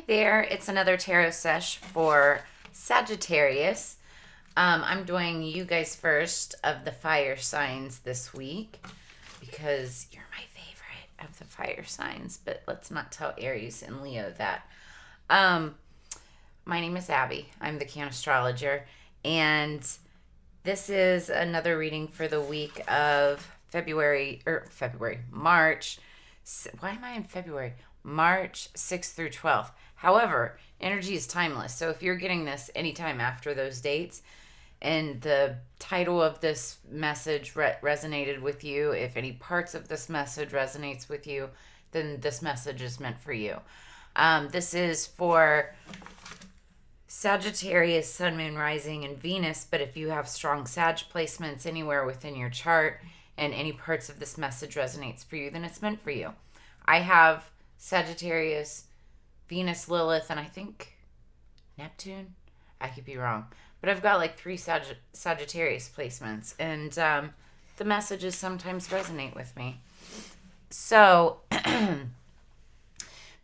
there, it's another tarot sesh for Sagittarius. I'm doing you guys first of the fire signs this week because you're my favorite of the fire signs, but let's not tell Aries and Leo that. My name is Abby. I'm the Cannastrologer, and this is another reading for the week of March. Why am I in February? March 6th through 12th. However, energy is timeless. So if you're getting this anytime after those dates and the title of this message resonated with you, if any parts of this message resonates with you, then this message is meant for you. This is for Sagittarius, Sun, Moon, Rising, and Venus. But if you have strong Sag placements anywhere within your chart and any parts of this message resonates for you, then it's meant for you. I have Sagittarius, Venus, Lilith, and I think Neptune. I could be wrong. But I've got like 3 Sagittarius placements. And the messages sometimes resonate with me. So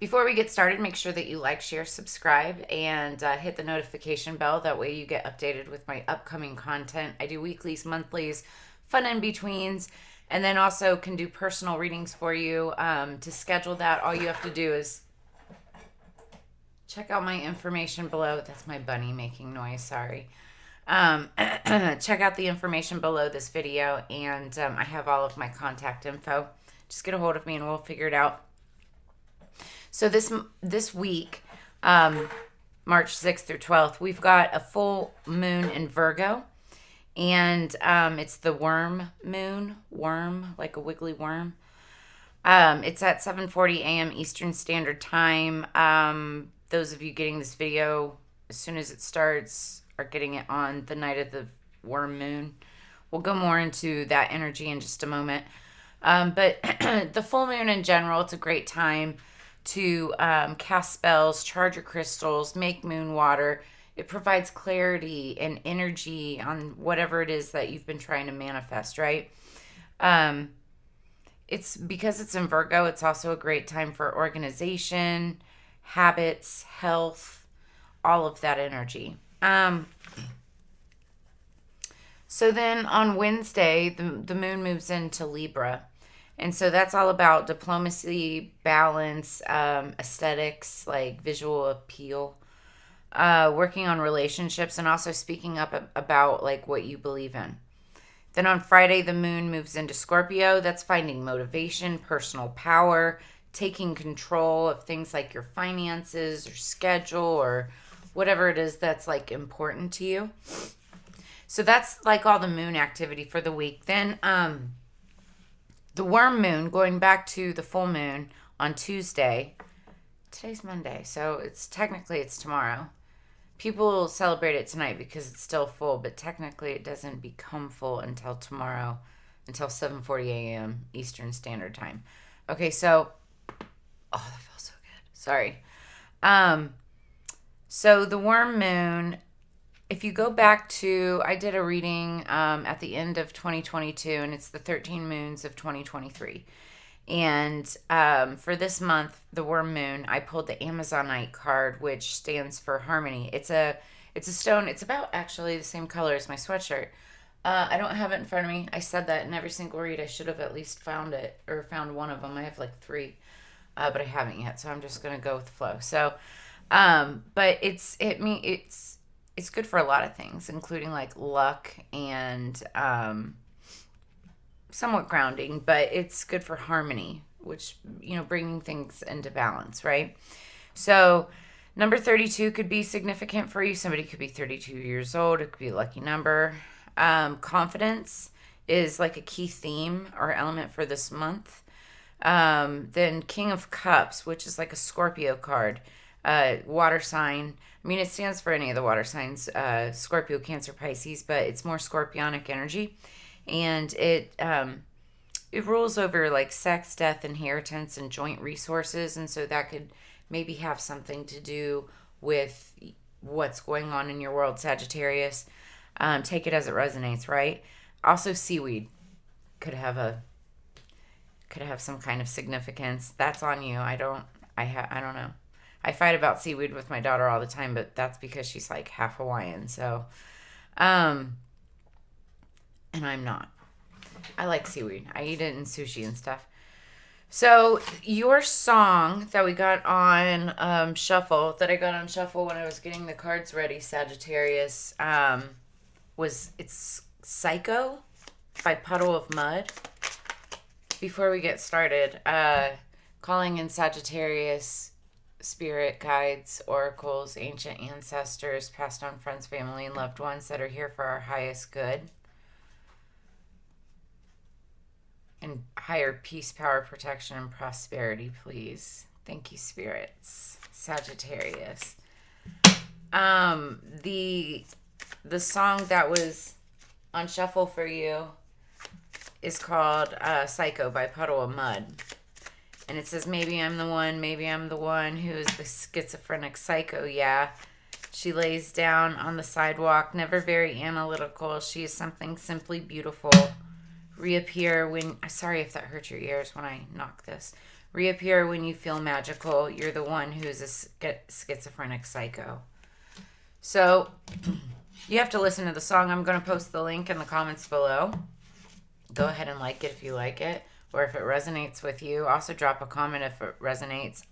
before we get started, make sure that you like, share, subscribe, and hit the notification bell. That way you get updated with my upcoming content. I do weeklies, monthlies, fun in-betweens, and then also can do personal readings for you. To schedule that, all you have to do is check out my information below. That's my bunny making noise, sorry. Check out the information below this video, and I have all of my contact info. Just get a hold of me and we'll figure it out. So this week, March 6th through 12th, we've got a full moon in Virgo. And it's the worm moon, like a wiggly worm. It's at 7:40 a.m. Eastern Standard Time. Those of you getting this video as soon as it starts are getting it on the night of the worm moon. We'll go more into that energy in just a moment. But the full moon in general, it's a great time to cast spells, charge your crystals, make moon water. It provides clarity and energy on whatever it is that you've been trying to manifest, right? It's because it's in Virgo, it's also a great time for organization, habits, health, all of that energy. So then on Wednesday, the moon moves into Libra. And so that's all about diplomacy, balance, aesthetics, like visual appeal. Working on relationships, and also speaking up about like what you believe in. Then on Friday, the moon moves into Scorpio. That's finding motivation, personal power, taking control of things like your finances or schedule or whatever it is that's like important to you. So that's like all the moon activity for the week. Then the worm moon, going back to the full moon on Tuesday. Today's Monday, so it's tomorrow. People celebrate it tonight because it's still full, but technically it doesn't become full until tomorrow, until 7:40 a.m. Eastern Standard Time. Okay, so, oh, that feels so good. Sorry. So the worm moon, if you go back to, I did a reading at the end of 2022, and it's the 13 moons of 2023. And for this month, the worm moon, I pulled the Amazonite card, which stands for harmony. It's a stone. It's about actually the same color as my sweatshirt. I don't have it in front of me. I said that in every single read. I should have at least found it, or found one of them. I have like 3, but I haven't yet. So I'm just gonna go with the flow. So, but it's good for a lot of things, including like luck and somewhat grounding, but it's good for harmony, which, bringing things into balance, right? So number 32 could be significant for you. Somebody could be 32 years old. It could be a lucky number. Confidence is like a key theme or element for this month. Then King of Cups, which is like a Scorpio card, water sign. I mean, it stands for any of the water signs, Scorpio, Cancer, Pisces, but it's more scorpionic energy. And it rules over like sex, death, inheritance, and joint resources. And so that could maybe have something to do with what's going on in your world, Sagittarius. Take it as it resonates, right? Also, seaweed could have some kind of significance. That's on you. I don't know. I fight about seaweed with my daughter all the time, but that's because she's like half Hawaiian. So, and I'm not. I like seaweed. I eat it in sushi and stuff. So your song that we got on shuffle, that I got on shuffle when I was getting the cards ready, Sagittarius, it's Psycho by Puddle of Mud. Before we get started, calling in Sagittarius, spirit guides, oracles, ancient ancestors, passed on friends, family, and loved ones that are here for our highest good. And higher peace, power, protection, and prosperity, please. Thank you, spirits. Sagittarius. The song that was on shuffle for you is called Psycho by Puddle of Mud. And it says, maybe I'm the one who is the schizophrenic psycho, yeah. She lays down on the sidewalk, never very analytical. She is something simply beautiful. Reappear when... Sorry if that hurt your ears when I knock this. Reappear when you feel magical. You're the one who's a schizophrenic psycho. So, you have to listen to the song. I'm going to post the link in the comments below. Go ahead and like it if you like it. Or if it resonates with you. Also drop a comment if it resonates.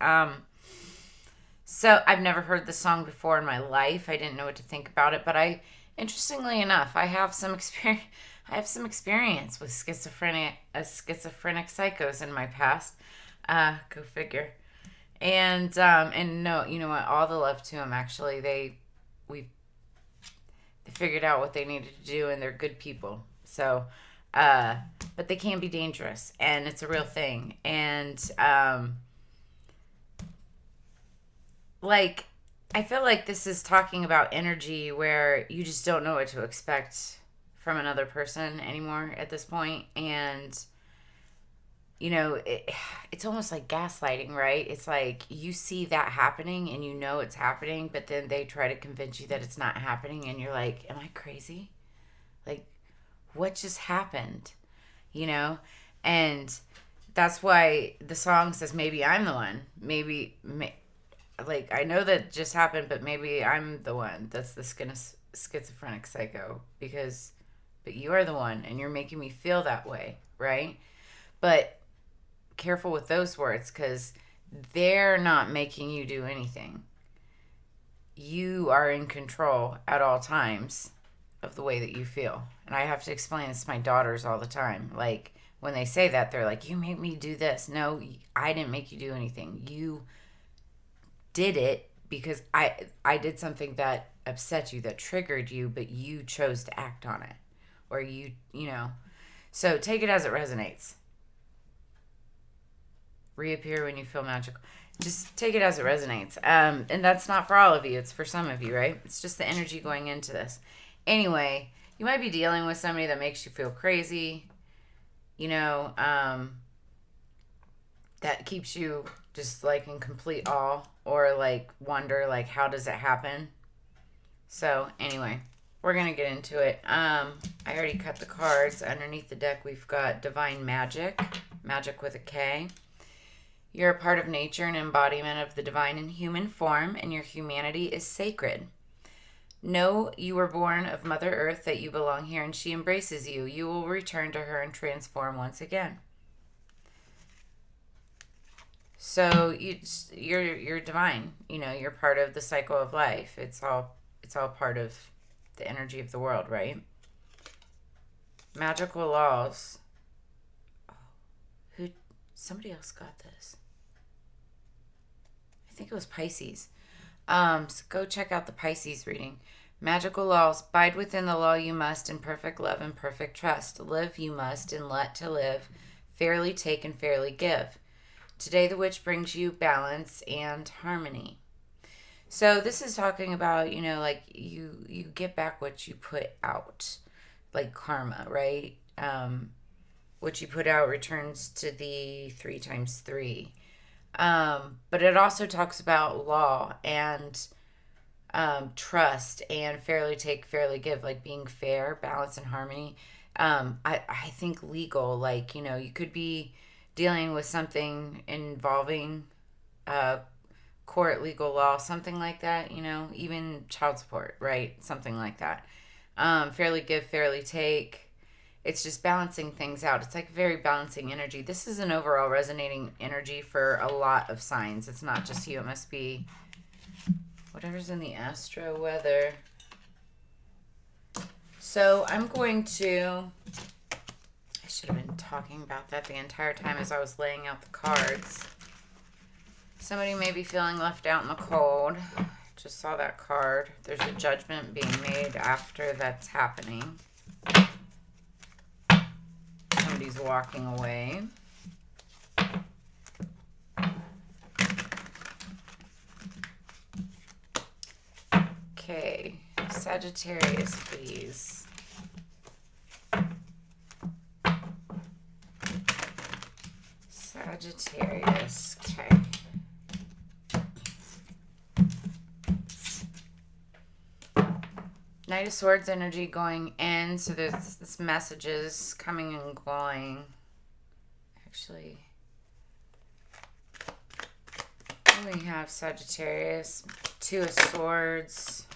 So, I've never heard this song before in my life. I didn't know what to think about it. But interestingly enough, I have some experience... with schizophrenic psychos in my past. Go figure. And no, you know what? All the love to them. Actually, they figured out what they needed to do, and they're good people. So, but they can be dangerous, and it's a real thing. And like, I feel like this is talking about energy where you just don't know what to expect from another person anymore at this point. And you know, it's almost like gaslighting, right? It's like you see that happening and you know it's happening, but then they try to convince you that it's not happening, and you're like, am I crazy? Like, what just happened? You know? And that's why the song says, maybe I'm the one. Like, I know that just happened, but maybe I'm the one that's the schizophrenic psycho, but you are the one, and you're making me feel that way, right? But careful with those words, because they're not making you do anything. You are in control at all times of the way that you feel. And I have to explain this to my daughters all the time. Like, when they say that, they're like, you made me do this. No, I didn't make you do anything. You did it because I did something that upset you, that triggered you, but you chose to act on it. Or you know. So take it as it resonates. Reappear when you feel magical. Just take it as it resonates. And that's not for all of you. It's for some of you, right? It's just the energy going into this. Anyway, you might be dealing with somebody that makes you feel crazy. You know, that keeps you just like in complete awe, or like wonder, like, how does it happen? So anyway, we're going to get into it. I already cut the cards. Underneath the deck, we've got Divine Magick. Magick with a K. You're a part of nature, an embodiment of the divine in human form, and your humanity is sacred. Know you were born of Mother Earth, that you belong here, and she embraces you. You will return to her and transform once again. So you're divine. You know, you're part of the cycle of life. It's all part of the energy of the world, right? Magical laws. Oh, somebody else got this. I think it was Pisces. So go check out the Pisces reading. Magical laws. Bide within the law you must, in perfect love and perfect trust. Live you must, and let to live. Fairly take and fairly give. Today the witch brings you balance and harmony. So this is talking about, you know, like you get back what you put out. Like karma, right? What you put out returns to the 3 times 3. But it also talks about law and trust and fairly take, fairly give, like being fair, balance, and harmony. I think legal, like, you know, you could be dealing with something involving court, legal law, something like that, you know, even child support, right? Something like that. Fairly give, fairly take. It's just balancing things out. It's like very balancing energy. This is an overall resonating energy for a lot of signs. It's not just you. It must be whatever's in the astro weather. So I'm going to... I should have been talking about that the entire time as I was laying out the cards. Somebody may be feeling left out in the cold. Just saw that card. There's a judgment being made after that's happening. Somebody's walking away. Okay, Sagittarius, please. Sagittarius, okay. Knight of Swords energy going in, so there's this messages coming and going. Actually, we have Sagittarius, Two of Swords.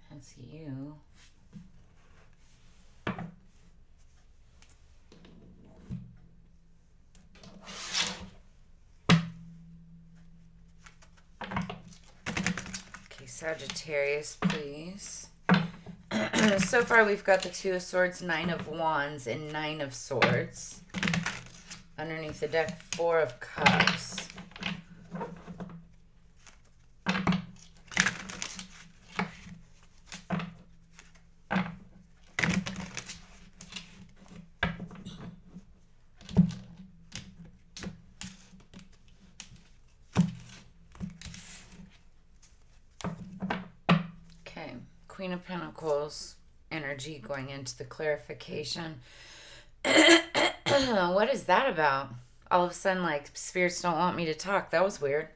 That's you. Okay, Sagittarius, please. So far we've got the Two of Swords, Nine of Wands, and Nine of Swords. Underneath the deck, Four of Cups. Okay, Queen of Pentacles energy going into the clarification. What is that about? All of a sudden, like, spirits don't want me to talk. That was weird.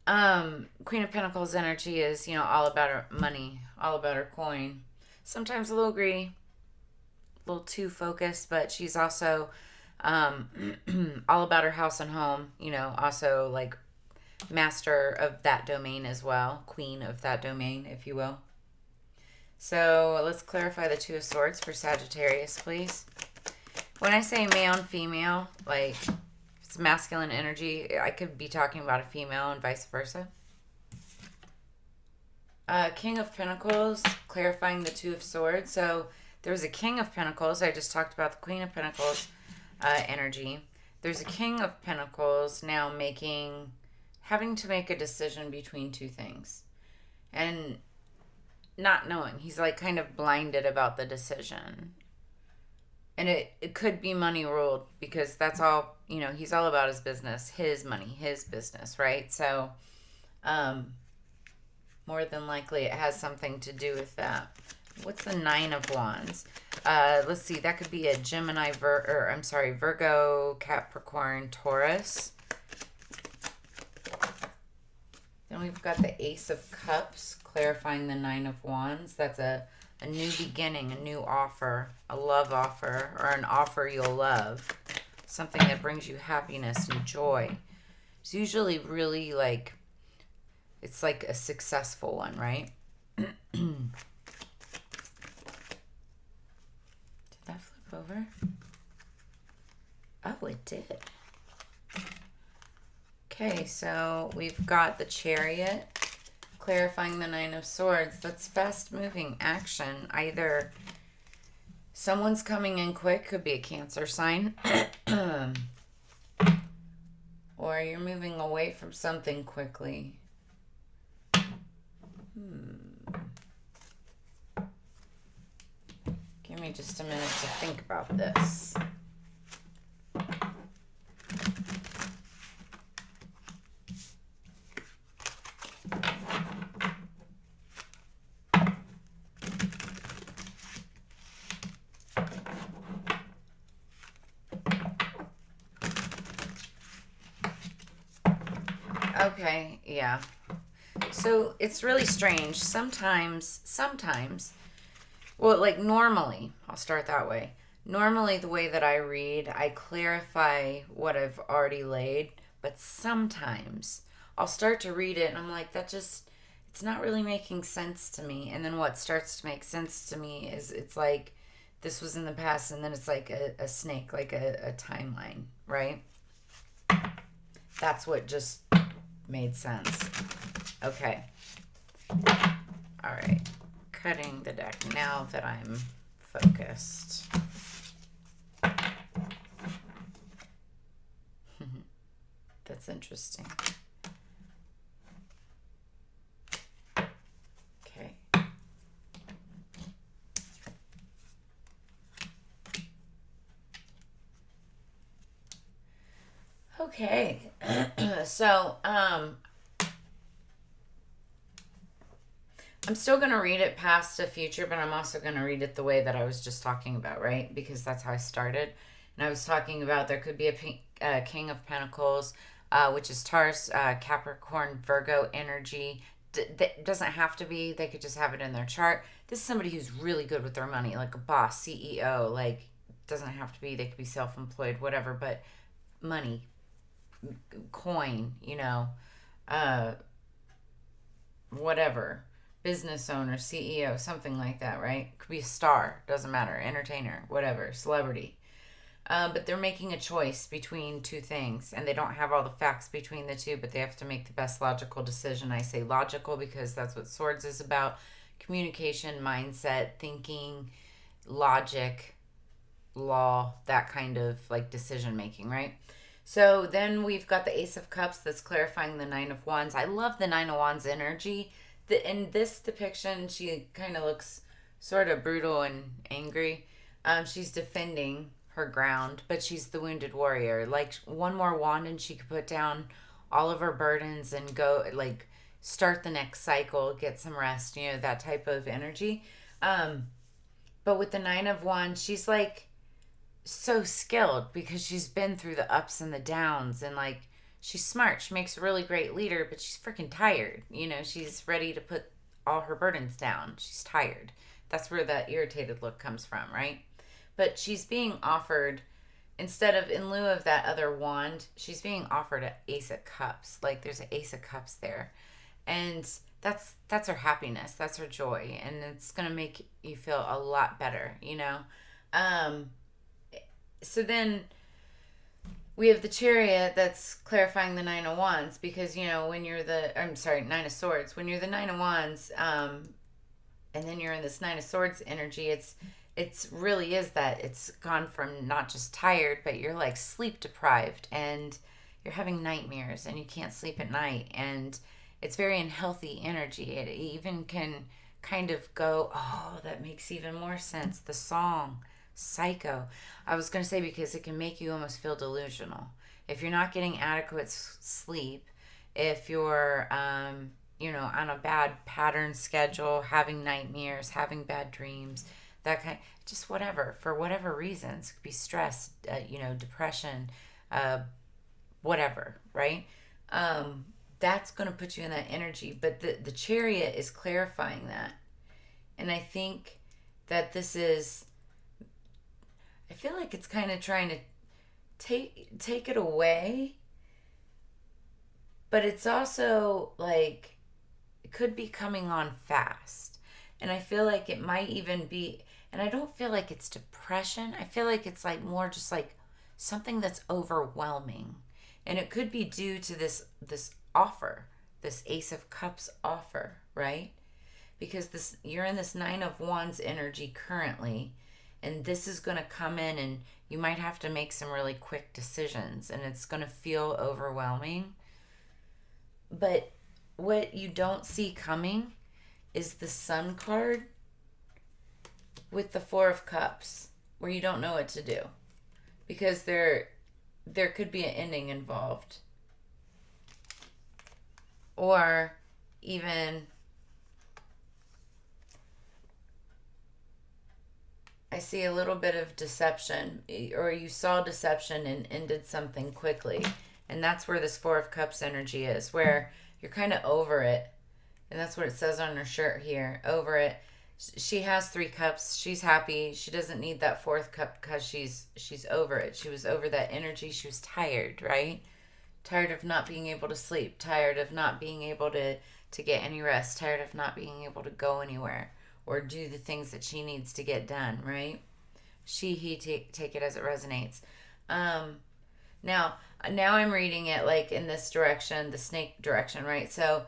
Queen of Pentacles energy is, you know, all about her money, all about her coin. Sometimes a little greedy, a little too focused, but she's also all about her house and home, you know, also like master of that domain as well, queen of that domain, if you will. So let's clarify the Two of Swords for Sagittarius, please. When I say male and female, like it's masculine energy, I could be talking about a female and vice versa. King of Pentacles, clarifying the Two of Swords. So there's a King of Pentacles. I just talked about the Queen of Pentacles energy. There's a King of Pentacles now having to make a decision between two things. And not knowing. He's like kind of blinded about the decision. And it could be money ruled because that's all, you know, he's all about his business, his money, his business, right? So, more than likely it has something to do with that. What's the Nine of Wands? Let's see, that could be a Gemini, Virgo, Capricorn, Taurus. Then we've got the Ace of Cups, clarifying the Nine of Wands. That's a new beginning, a new offer, a love offer, or an offer you'll love. Something that brings you happiness and joy. It's usually really like, it's like a successful one, right? Did that flip over? Oh, it did. Okay, so we've got the Chariot, clarifying the Nine of Swords. That's fast-moving action. Either someone's coming in quick, could be a Cancer sign, or you're moving away from something quickly. Give me just a minute to think about this. Okay, yeah. So it's really strange. Sometimes, well, like normally, I'll start that way. Normally, the way that I read, I clarify what I've already laid, but sometimes I'll start to read it and I'm like, it's not really making sense to me. And then what starts to make sense to me is it's like this was in the past, and then it's like a snake, like a timeline, right? That's what just made sense. Okay. All right. Cutting the deck now that I'm focused. That's interesting. Okay. Okay. So, I'm still going to read it past the future, but I'm also going to read it the way that I was just talking about, right? Because that's how I started. And I was talking about there could be a King of Pentacles, which is Taurus, Capricorn, Virgo energy. Doesn't have to be. They could just have it in their chart. This is somebody who's really good with their money, like a boss, CEO. Like, doesn't have to be. They could be self-employed, whatever. But money, coin, uh, whatever, business owner, CEO, something like that, right? Could be a star, doesn't matter, entertainer, whatever, celebrity. But they're making a choice between two things, and they don't have all the facts between the two, but they have to make the best logical decision. I say logical because that's what Swords is about: communication, mindset, thinking, logic, law, that kind of like decision making, right? So then we've got the Ace of Cups that's clarifying the Nine of Wands. I love the Nine of Wands energy. In this depiction, she kind of looks sort of brutal and angry. She's defending her ground, but she's the wounded warrior. Like one more wand and she could put down all of her burdens and go like start the next cycle, get some rest, that type of energy. But with the Nine of Wands, she's like so skilled because she's been through the ups and the downs, and like she's smart. She makes a really great leader, but she's freaking tired. She's ready to put all her burdens down. She's tired. That's where that irritated look comes from, right? But she's being offered, instead of in lieu of that other wand, she's being offered an Ace of Cups. Like there's an Ace of Cups there. And that's her happiness. That's her joy. And it's gonna make you feel a lot better. So then we have the Chariot that's clarifying the Nine of Wands, because when you're Nine of Swords, when you're the Nine of Wands, and then you're in this Nine of Swords energy, it's really is that it's gone from not just tired, but you're like sleep deprived and you're having nightmares and you can't sleep at night, and it's very unhealthy energy. It even can kind of go, oh, that makes even more sense. The song Psycho. I was going to say, because it can make you almost feel delusional. If you're not getting adequate sleep, if you're, on a bad pattern schedule, having nightmares, having bad dreams, that kind, just whatever, for whatever reasons, it could be stress, depression, whatever, right? That's going to put you in that energy. But the Chariot is clarifying that. And I think that this is, I feel like it's kind of trying to take it away, but it's also like it could be coming on fast. And I feel like it might even be, and I don't feel like it's depression. I feel like it's like more just like something that's overwhelming. And it could be due to this offer, this Ace of Cups offer, right? Because you're in this Nine of Wands energy currently, and this is going to come in and you might have to make some really quick decisions, and it's going to feel overwhelming. But what you don't see coming is the Sun card with the Four of Cups, where you don't know what to do, because there could be an ending involved, or even I see a little bit of deception, or you saw deception and ended something quickly, And that's where this Four of Cups energy is, where you're kind of over it. And that's what it says on her shirt here, over it. She has 3 cups. She's happy. She doesn't need that 4th cup because she's over it. She was over that energy. She was tired, right? Tired of not being able to sleep. Tired of not being able to get any rest. Tired of not being able to go anywhere or do the things that she needs to get done, right? She, he, take it as it resonates. Now I'm reading it like in this direction, the snake direction, right? So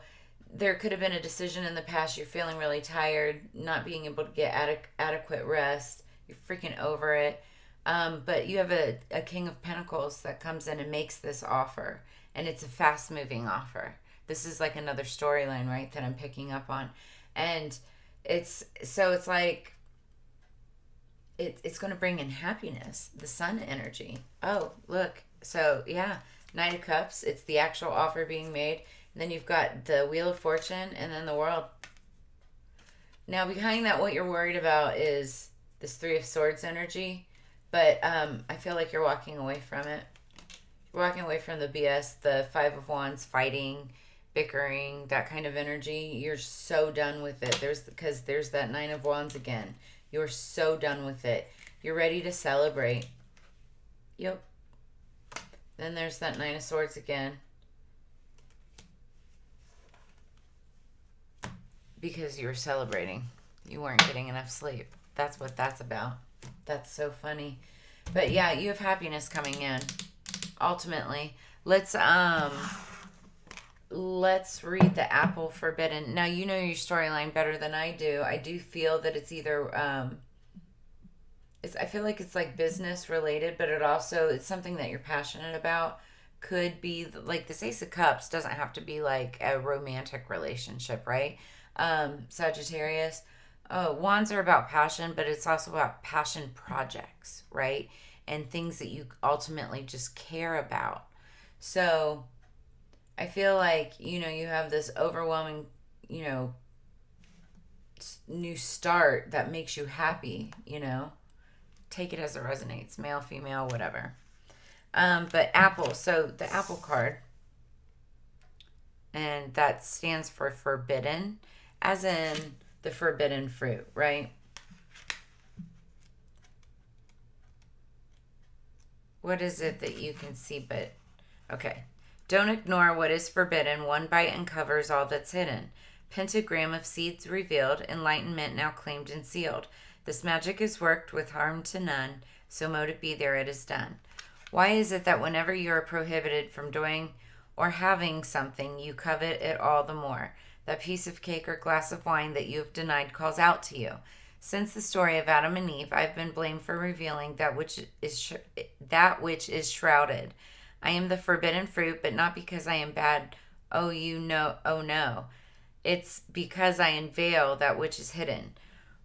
there could have been a decision in the past. You're feeling really tired, not being able to get adequate rest. You're freaking over it. But you have a King of Pentacles that comes in and makes this offer. And it's a fast-moving offer. This is like another storyline, right, that I'm picking up on. And it's like it's going to bring in happiness, the sun energy. Oh, look. So, yeah, Knight of Cups. It's the actual offer being made. And then you've got the Wheel of Fortune and then the World. Now, behind that, what you're worried about is this 3 of Swords energy. But I feel like you're walking away from it. You're walking away from the BS, the 5 of Wands, fighting, bickering, that kind of energy. You're so done with it. Because there's that 9 of Wands again. You're so done with it. You're ready to celebrate. Yep. Then there's that 9 of Swords again. Because you were celebrating. You weren't getting enough sleep. That's what that's about. That's so funny. But yeah, you have happiness coming in. Ultimately. Let's read the Apple Forbidden. Now, you know your storyline better than I do. I do feel that it's either I feel like it's like business related, but it's something that you're passionate about. Could be like this Ace of Cups doesn't have to be like a romantic relationship, right? Sagittarius. Wands are about passion, but it's also about passion projects, right? And things that you ultimately just care about. So I feel like, you have this overwhelming, new start that makes you happy, Take it as it resonates, male, female, whatever. But Apple, so the Apple card, and that stands for forbidden, as in the forbidden fruit, right? What is it that you can see but... Okay. Don't ignore what is forbidden. One bite uncovers all that's hidden. Pentagram of seeds revealed, enlightenment now claimed and sealed. This magic is worked with harm to none, so mote it be there it is done. Why is it that whenever you are prohibited from doing or having something, you covet it all the more? That piece of cake or glass of wine that you have denied calls out to you. Since the story of Adam and Eve, I've been blamed for revealing that which is shrouded. I am the forbidden fruit, but not because I am bad. Oh no. It's because I unveil that which is hidden.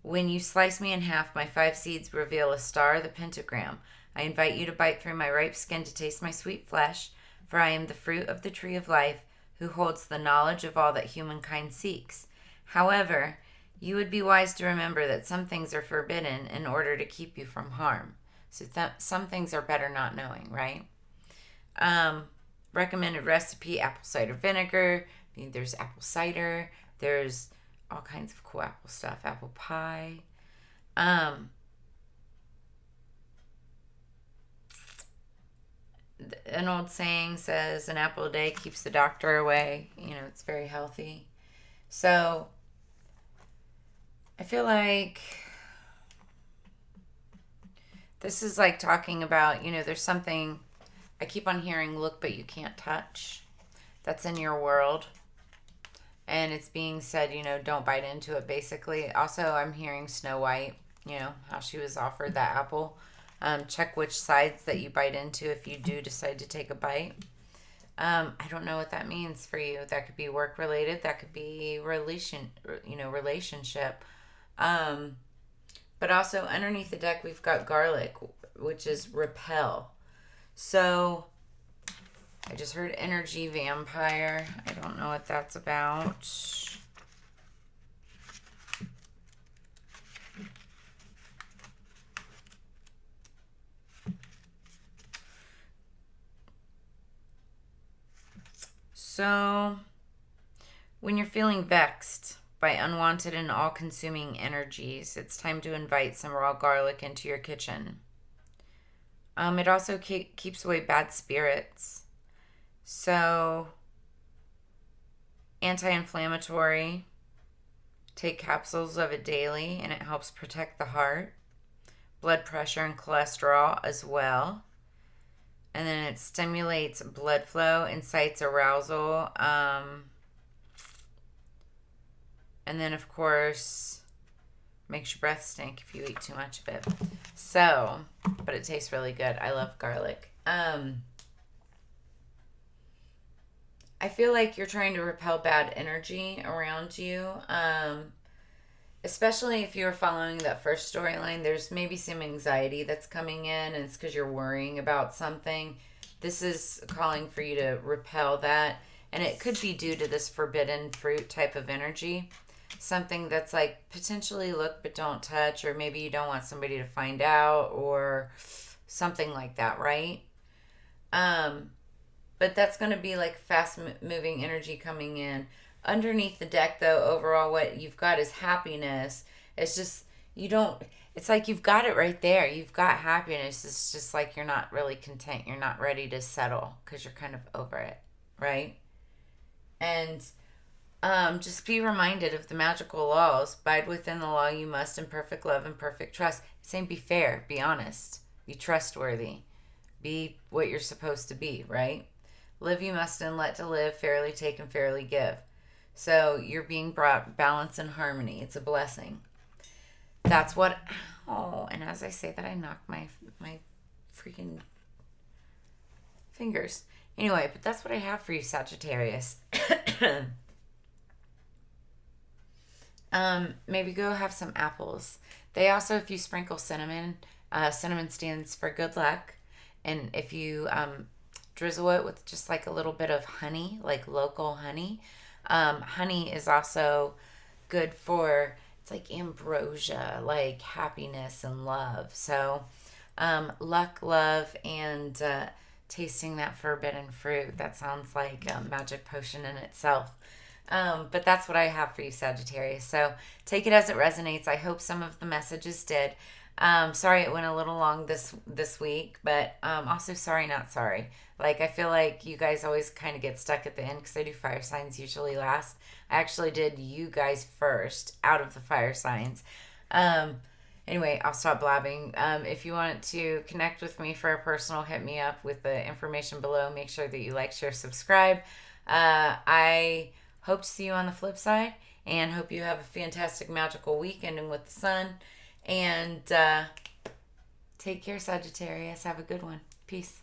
When you slice me in half, my 5 seeds reveal a star, the pentagram. I invite you to bite through my ripe skin to taste my sweet flesh, for I am the fruit of the tree of life, who holds the knowledge of all that humankind seeks. However, you would be wise to remember that some things are forbidden in order to keep you from harm. So some things are better not knowing, right? Recommended recipe, apple cider vinegar. There's apple cider. There's all kinds of cool apple stuff. Apple pie. An old saying says an apple a day keeps the doctor away. It's very healthy. So I feel like this is like talking about, there's something I keep on hearing, look but you can't touch. That's in your world. And it's being said, don't bite into it, basically. Also, I'm hearing Snow White, how she was offered that apple. Check which sides that you bite into if you do decide to take a bite. I don't know what that means for you. That could be work related. That could be relationship. But also underneath the deck, we've got garlic, which is repel. So I just heard energy vampire. I don't know what that's about. So, when you're feeling vexed by unwanted and all-consuming energies, it's time to invite some raw garlic into your kitchen. It also keeps away bad spirits. So, anti-inflammatory. Take capsules of it daily, and it helps protect the heart. Blood pressure and cholesterol as well. And then it stimulates blood flow, incites arousal. And then, of course, makes your breath stink if you eat too much of it. So, but it tastes really good. I love garlic. I feel like you're trying to repel bad energy around you. Especially if you're following that first storyline, there's maybe some anxiety that's coming in, and it's because you're worrying about something. This is calling for you to repel that, and it could be due to this forbidden fruit type of energy. Something that's like potentially look but don't touch, or maybe you don't want somebody to find out, or something like that, right? But that's going to be like fast moving energy coming in. Underneath the deck, though, overall, what you've got is happiness. It's just, you don't, it's like you've got it right there. You've got happiness. It's just like you're not really content. You're not ready to settle because you're kind of over it, right? And just be reminded of the magical laws. Bide within the law you must in perfect love and perfect trust. It's saying be fair, be honest, be trustworthy, be what you're supposed to be, right? Live you must and let to live, fairly take and fairly give. So you're being brought balance and harmony. It's a blessing. That's what, oh, and as I say that, I knock my freaking fingers. Anyway, but that's what I have for you, Sagittarius. Maybe go have some apples. They also, if you sprinkle cinnamon, cinnamon stands for good luck. And if you drizzle it with just like a little bit of honey, like local honey, honey is also good for, it's like ambrosia, like happiness and love. So luck, love, and tasting that forbidden fruit. That sounds like a magic potion in itself. But that's what I have for you, Sagittarius. So take it as it resonates. I hope some of the messages did. Sorry it went a little long this week, but also sorry not sorry. Like, I feel like you guys always kind of get stuck at the end because I do fire signs usually last. I actually did you guys first out of the fire signs. Anyway, I'll stop blabbing. If you want to connect with me for a personal, hit me up with the information below. Make sure that you like, share, subscribe. I hope to see you on the flip side, and hope you have a fantastic magical week ending with the sun. And take care, Sagittarius. Have a good one. Peace.